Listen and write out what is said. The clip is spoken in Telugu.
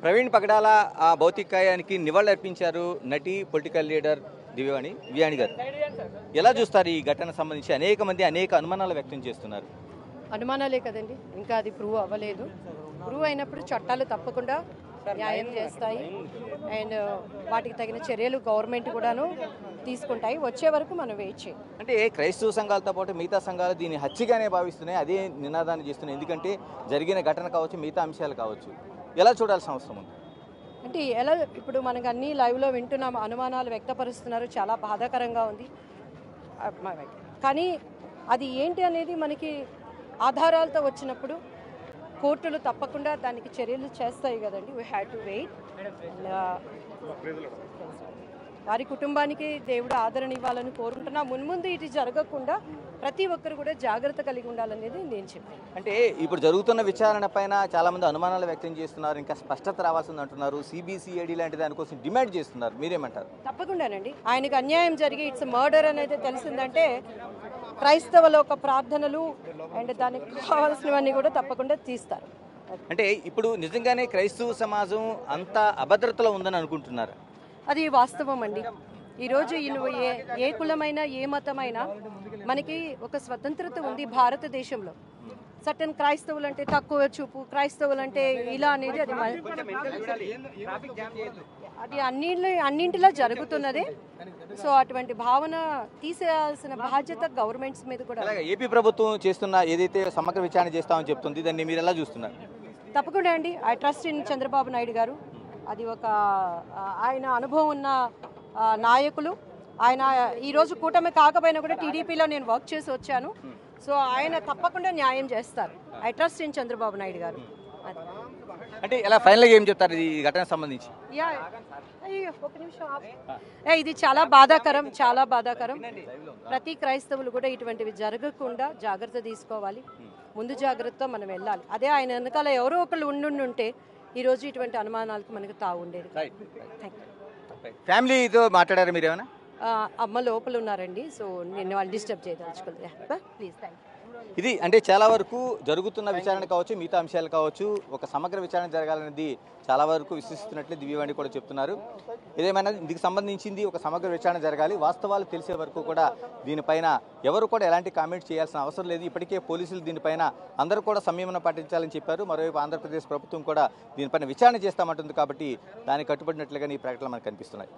ప్రవీణ్ పగడాల ఆ భౌతికాయానికి నివాళులర్పించారు నటి పొలిటికల్ లీడర్ వియాని గారు. ఎలా చూస్తారు ఈ ఘటన సంబంధించి? అనేక మంది అనేక అనుమానాలు వ్యక్తం చేస్తున్నారు. అనుమానాలే కదండి, ఇంకా అది ప్రూవ్ అవ్వలేదు. ప్రూవ్ అయినప్పుడు చట్టాలు తప్పకుండా న్యాయం చేస్తాయి అండ్ వాటికి తగిన చర్యలు గవర్నమెంట్ కూడాను తీసుకుంటాయి. వచ్చే వరకు మనం వెయిట్ చేయాలి. అంటే క్రైస్తవ సంఘాలతో పాటు మిగతా సంఘాలు దీన్ని హత్యగానే భావిస్తున్నాయి, అదే నినాదాన్ని చేస్తున్నాయి. ఎందుకంటే జరిగిన ఘటన కావచ్చు, మిగతా అంశాలు కావచ్చు, ఎలా చూడాల్సిన అవసరం ఉంది? అంటే ఎలా ఇప్పుడు మనకు అన్ని లైవ్లో వింటున్నాం, అనుమానాలు వ్యక్తపరుస్తున్నారు, చాలా బాధాకరంగా ఉంది. కానీ అది ఏంటి అనేది మనకి ఆధారాలతో వచ్చినప్పుడు కోర్టులు తప్పకుండా దానికి చర్యలు చేస్తాయి కదండి. We have to wait. వారి కుటుంబానికి దేవుడు ఆదరణ ఇవ్వాలని కోరుకుంటున్నా. మున్ముందు ఇది జరగకుండా ప్రతి ఒక్కరు కూడా జాగ్రత్త కలిగి ఉండాలనేది నేను చెప్పాను. అంటే ఇప్పుడు జరుగుతున్న విచారణ పైన చాలా మంది అనుమానాలు వ్యక్తం చేస్తున్నారు, ఇంకా స్పష్టత రావాల్సింది అంటున్నారు. సిబిసిఐడి లాంటి దానికోసం డిమాండ్ చేస్తున్నారు, మీరేమంటారు? తప్పకుండానండి, ఆయనకు అన్యాయం జరిగి ఇట్స్ మర్డర్ అనేది తెలిసిందంటే క్రైస్తవ లోక ప్రార్థనలు అండ్ దానికి కావాల్సినవన్నీ కూడా తప్పకుండా తీస్తారు. అంటే ఇప్పుడు నిజంగానే క్రైస్తవ సమాజం అంత అభద్రతలో ఉందని అనుకుంటున్నారు? అది వాస్తవం అండి. ఈరోజు ఏ కులమైనా ఏ మతమైనా మనకి ఒక స్వతంత్రత ఉంది భారతదేశంలో. సర్టన్ క్రైస్తవులు అంటే తక్కువ చూపు, క్రైస్తవులు అంటే ఇలా అనేది అది అన్నింటిలో జరుగుతున్నదే. సో అటువంటి భావన తీసేయాల్సిన బాధ్యత గవర్నమెంట్స్ మీద కూడా. ఏపీ ప్రభుత్వం చేస్తున్న ఏదైతే సమగ్ర విచారణ చేస్తామని చెప్తుంది, దాన్ని మీరు ఎలా చూస్తున్నారు? తప్పకుండా అండి, I trust in Chandrababu Naidu గారు. అది ఒక ఆయన అనుభవం ఉన్న నాయకులు. ఆయన ఈరోజు కూటమి కాకపోయినా కూడా టీడీపీలో నేను వర్క్ చేసి వచ్చాను. సో ఆయన తప్పకుండా న్యాయం చేస్తారు. I trust in Chandrababu Naidu గారు. అంటే ఎలా ఫైనల్గా ఏం చెప్తారు ఈ ఘటన సంబంధించి? ఒక నిమిషం, ఇది చాలా బాధాకరం, చాలా బాధాకరం. ప్రతి క్రైస్తవులు కూడా ఇటువంటివి జరగకుండా జాగ్రత్త తీసుకోవాలి. ముందు జాగ్రత్తతో మనం వెళ్ళాలి. అదే ఆయన వెనకాల ఎవరో ఒకళ్ళు ఉండుంటే ఈరోజు ఇటువంటి అనుమానాలకు మనకు తావు ఉండేది. ఫ్యామిలీతో మాట్లాడారు మీరు ఏమైనా? అమ్మ లోపల ఉన్నారండి, సో నేను వాళ్ళు డిస్టర్బ్ చేయదలుచుకోలేదు. Please, thank you. ఇది అంటే చాలా వరకు జరుగుతున్న విచారణ కావచ్చు, మిగతా అంశాలు కావచ్చు, ఒక సమగ్ర విచారణ జరగాలనేది చాలా వరకు విశ్వసిస్తున్నట్లు దివ్యవాణి కూడా చెప్తున్నారు. ఏదేమైనా దీనికి సంబంధించింది ఒక సమగ్ర విచారణ జరగాలి. వాస్తవాలు తెలిసే వరకు కూడా దీనిపైన ఎవరు కూడా ఎలాంటి కామెంట్ చేయాల్సిన అవసరం లేదు. ఇప్పటికే పోలీసులు దీనిపైన అందరూ కూడా సంయమనం పాటించాలని చెప్పారు. మరోవైపు ఆంధ్రప్రదేశ్ ప్రభుత్వం కూడా దీనిపైన విచారణ చేస్తామంటుంది. కాబట్టి దానికి కట్టుబడినట్లుగా ఈ ప్రకటనలు మనకు కనిపిస్తున్నాయి.